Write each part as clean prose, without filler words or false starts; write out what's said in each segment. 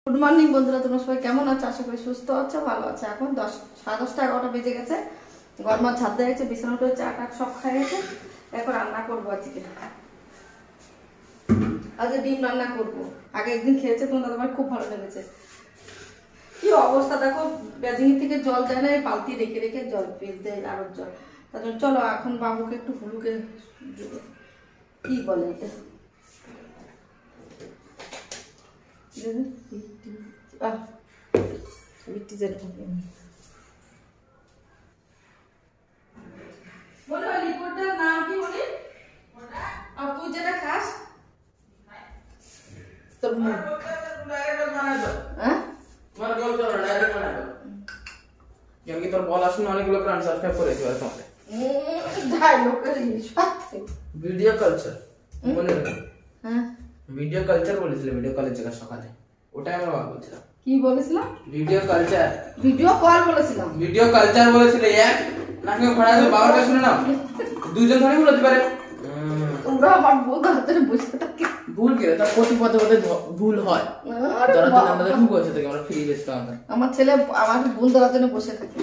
Good morning বন্ধুরা, তোমরা সবাই কেমন আছো? আশা করি সুস্থ আছো, ভালো আছো। এখন 10:30 11টা বেজে গেছে। গরমা ছাদ দিয়ে গেছে, বিছানা করে চা টা সব খাই গেছে। এখন রান্না করবো আজকে ডিম রান্না করবো। আগে একদিন খেয়েছে তোমার দাদাভাই, খুব ভালো লেগেছে। কি অবস্থা দেখো, বেজিং থেকে জল দেয় না, বালতি রেখে রেখে জল ফেলতে আরো জল। তার জন্য চলো এখন বাবুকে একটু হুলুকে কি বলে এটা নাম কি বলি? আর তুই যেটা খাস তোর তোর বলা শুনে অনেকগুলো প্রাণ সাবস্ক্রাইব করেছি তোমাকে। ভিডিও কালচার মনে নেই? ভিডিও কালচার বলেছিল, ভিডিও কালচার সকালে, ওটাই আমরা বলছিলাম। কি বলেছিলাম? ভিডিও কালচার, ভিডিও কল বলেছিলাম। ভিডিও কালচার বলেছিল। এক নাকি খড়া দিয়ে বাবাটা শুনে নাও, দুইজন ধরে বলতে পারে। তোমরা আমার বলতে হাতে বসে থাকে। ভুল করে তার প্রতি পদে পদে ভুল হয়। যারা তো আমাদের কি বলছে থেকে আমরা ফ্রি বেস্ট আমাদের। আমার ছেলে আমার ভুল ধরার জন্য বসে থাকে।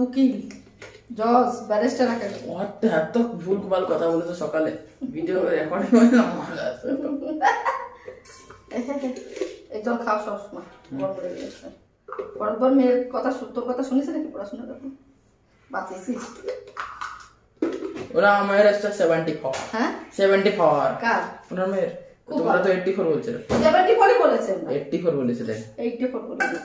উকিল, জজ, ব্যারিস্টার রাখে। এত ভুল ভাল কথা বলে তো সকালে ভিডিও রেকর্ডিং হয় না। এই জল খাও সবসময়, গরম লেগে গেছে। পরপর মেয়ের কথা, তোর কথা শুনেছে নাকি? পড়াশোনা করতে বাঁচিয়েছিস? ওরা আমার 74। হ্যাঁ 74 কার? ওনার মেয়ের। তোমরা তো 84 বলছিলে। 74 বলেছে। 84 বলেছিলে। 84 বলেছে,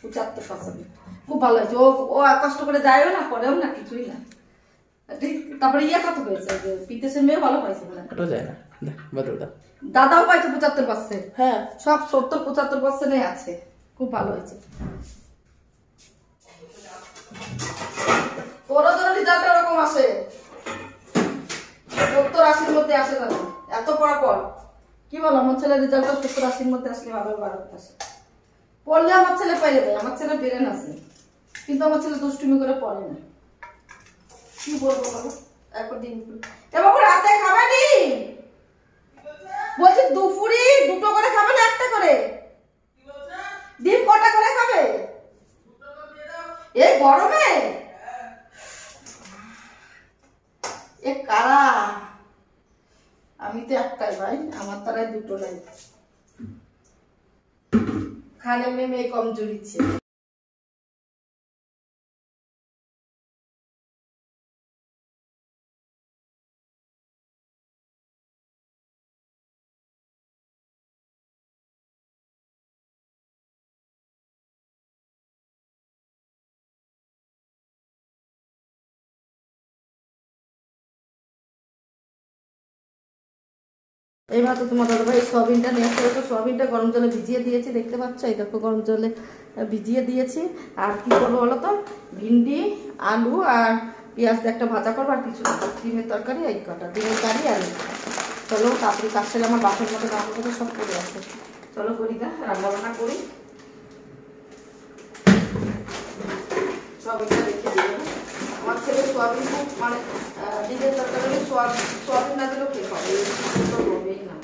75%। খুব ভালো হয়েছে। ও কষ্ট করে যায়ও না, পড়েও না, কিছুই না। ঠিক। তারপরে কত পেয়েছে? যে পিতেশের মেয়ে ভালো পাইছে বলে ওটা যায় না। দাদাও পাইছে 75%। হ্যাঁ, সব 70-75% আছে। খুব ভালো হয়েছে। তোরও রেজাল্ট এরকম আসে, 70-80-র মধ্যে আসে না। এত পড়া পর কি বল, আমার ছেলের রেজাল্ট 70-80-র মধ্যে আসলে ভালো আসে। পড়লে আমার ছেলে পাইয়ে দেয়। আমার ছেলে ব্রেন আছে, কিন্তু আমার ছেলে দুষ্টুমি করে পড়ে না। কি বলবো বলো? এখন ডিম এবার রাতে খাবে ডিম? বলছি দুপুরি দুটো করে খাবে না একটা করে? ডিম কটা করে খাবে এই গরমে? এ কারা? আমি তো একটাই ভাই, আমার তারাই দুটো নাই। খানে মেয়ে কমজোরি। এইবার তো তোমার দাদাভাই সয়াবিনটা নিয়ে আসতে হবে। সয়াবিনটা গরম জলে ভিজিয়ে দিয়েছি, দেখতে পাচ্ছ। এই দেখো গরম জলে ভিজিয়ে দিয়েছি। আর কি করবো বলো তো, ভিন্ডি, আলু আর পেঁয়াজ দিয়ে একটা ভাজা করবো, আর কিছু ডিমের তরকারি, এই কটা ডিমের কারি। আর চলো তাড়াতাড়ি কাজ সেরে, আমার বাসের মতো রান্না করে সব করে আছে। চলো করি না, রান্না বান্না করি। সয়াবিনটা রেখে দিই। আমার ছেলে সোয়াবিন খুব মানে ডিমের তরকারি সোয়াবিন না দিলেও খেয়ে পাবে না।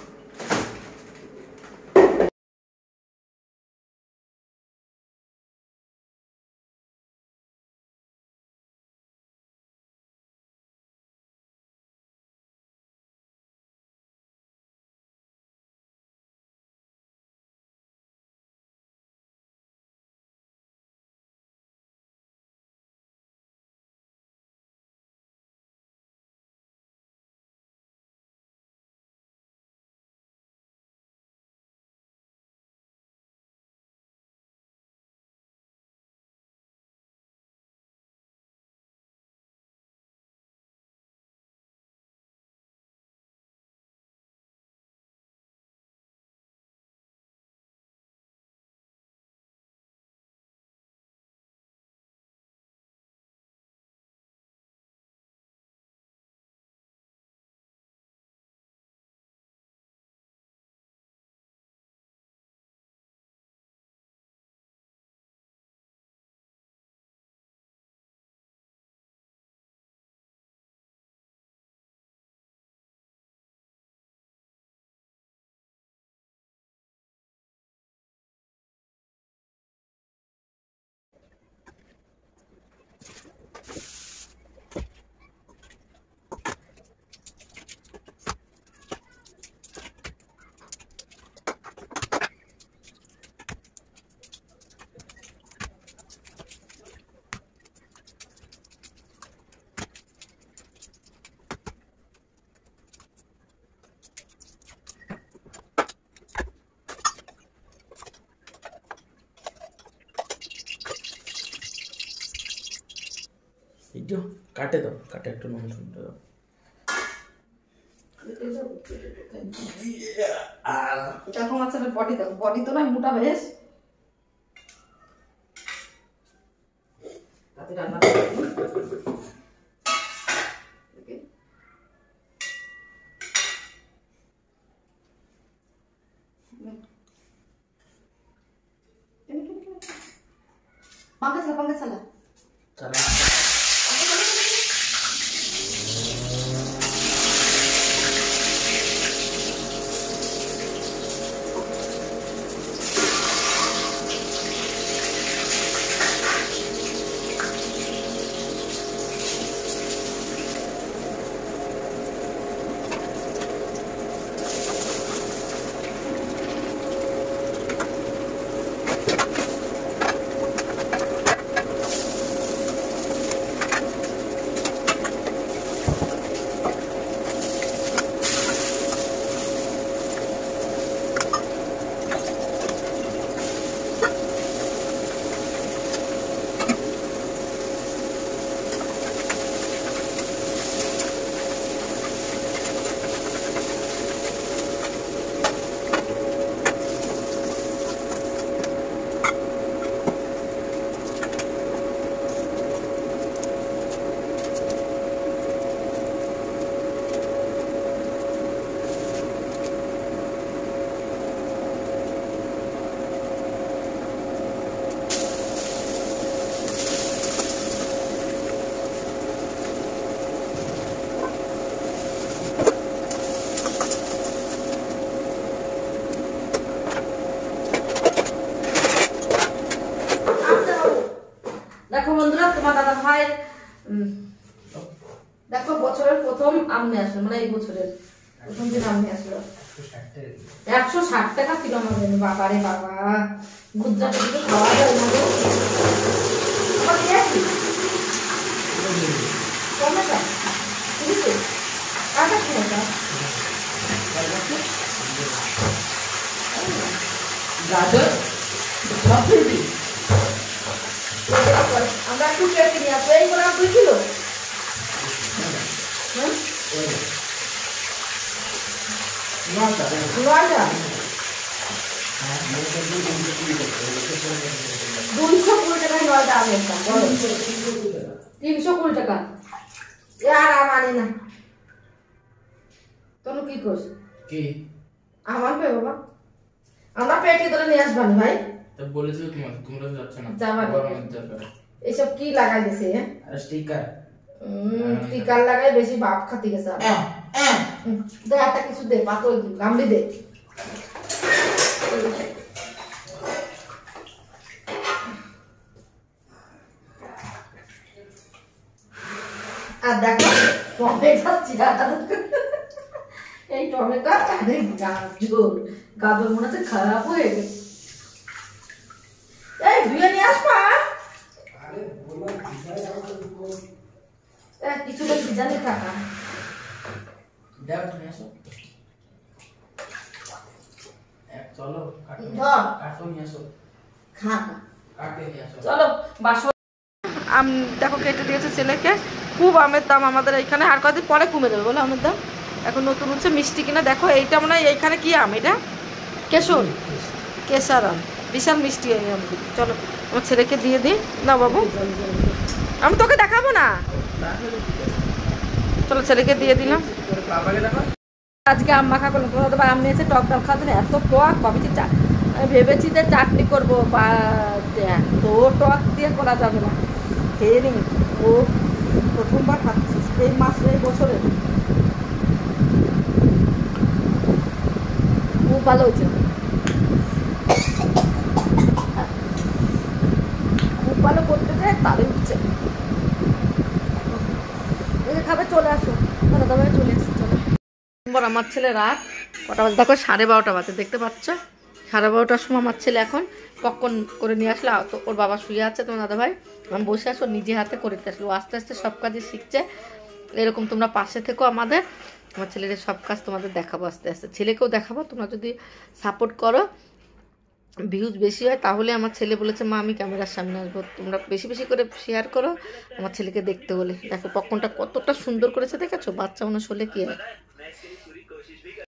ভিডিও কাটে দাও, কাটে একটু নুন শুনতে দাও। দেখো মাছের বডি, দেখো বডি তো নয়, মোটা বেশ। তাতে রান্না पंखा चला चला দেখো বন্ধুরা, তোমার দাদা ভাইয়ের দেখো বছরের প্রথম আম নিয়ে আসলো, মানে এই বছরের প্রথম দিন আম নিয়ে আসলো 160 টাকা কিলো আমাদের। বাবা রে বাবা, গুজরাটে কিছু খাওয়া যায় না গো। টমেটো বুঝেছো, কাটা টমেটো গাজর সব ফেলবি। আমরা একটু কেটে নিয়ে আসবো। এইগুলো 2 কিলো। হ্যাঁ 9টা 220 টাকায় 9টা আমি একদম 320 টাকা। আর আমানি না তোর কি কোস কি আমার পে বাবা, আমরা পেটি ধরে নিয়ে আসবানি ভাই। তো বলেছো তোমরা যাচ্ছ না যাবা এসব কি লাগাই দিছে? আর স্টিকার টিকার লাগাই বেশি বাপ খাতি গেছে। দে একটা কিছু দে, পাতল গামলি দে। আর দেখো টমেটো চিরাটা, এই টমেটো আরে গাজর মনে হচ্ছে খারাপ হয়ে গেছে। এই ধুয়ে নিয়ে আসবা। কিছুটা ভিজানি টাকা চলো কাটো নিয়ে আসো, কাটে নিয়ে আসো। চলো বাসন আম দেখো কেটে দিয়েছে ছেলেকে। খুব আমের দাম আমাদের এইখানে, আর কদিন পরে কমে যাবে বলো আমের দাম। এখন নতুন হচ্ছে মিষ্টি কিনা। দেখো এইটা মনে হয় এইখানে কি আম, এটা কেশর, কেশর আম, বিশাল মিষ্টি এই আম। চলো আমার ছেলেকে দিয়ে দিই না বাবু, আমি তোকে দেখাবো না। চলো ছেলেকে দিয়ে দিলাম। আজকে আম মাখা করলাম, তোমার দাদা আম নিয়েছে টক ডাল খাওয়াতে, এত টক ভাবছি ভেবেছি যে চাটনি করবো, বা তো টক দিয়ে করা যাবে না। খেয়ে নি, ও প্রথমবার খাচ্ছিস এই মাসে, এই বছরে। খুব ভালো হয়েছে, খুব ভালো করতে যায় তাহলে উঠছে। খাবে চলে আসো, দাদা ভাই চলে আসছে। চলো আমার ছেলে রাত কটা বাজে দেখো, 12:30 বাজে, দেখতে পাচ্ছ 12:30টার সময় আমার ছেলে এখন পপকর্ন করে নিয়ে আসলো। তো ওর বাবা শুয়ে আছে, তোমার দাদা ভাই আমি বসে আসো, নিজে হাতে করে দিতে আসলো। আস্তে আস্তে সব কাজই শিখছে। এরকম তোমরা পাশে থেকো আমাদের, আমার ছেলের সব কাজ তোমাদের দেখাবো আস্তে আস্তে, ছেলেকেও দেখাবো। তোমরা যদি সাপোর্ট করো ভিউজ বেশি হয় তাহলে আমার ছেলে বলেছে মা আমি ক্যামেরার সামনে আসবো। তোমরা বেশি বেশি করে শেয়ার করো আমার ছেলেকে দেখতে বলে। দেখো পপকর্নটা কতটা সুন্দর করেছে, দেখেছো? বাচ্চা মানুষ হলে কি হয়।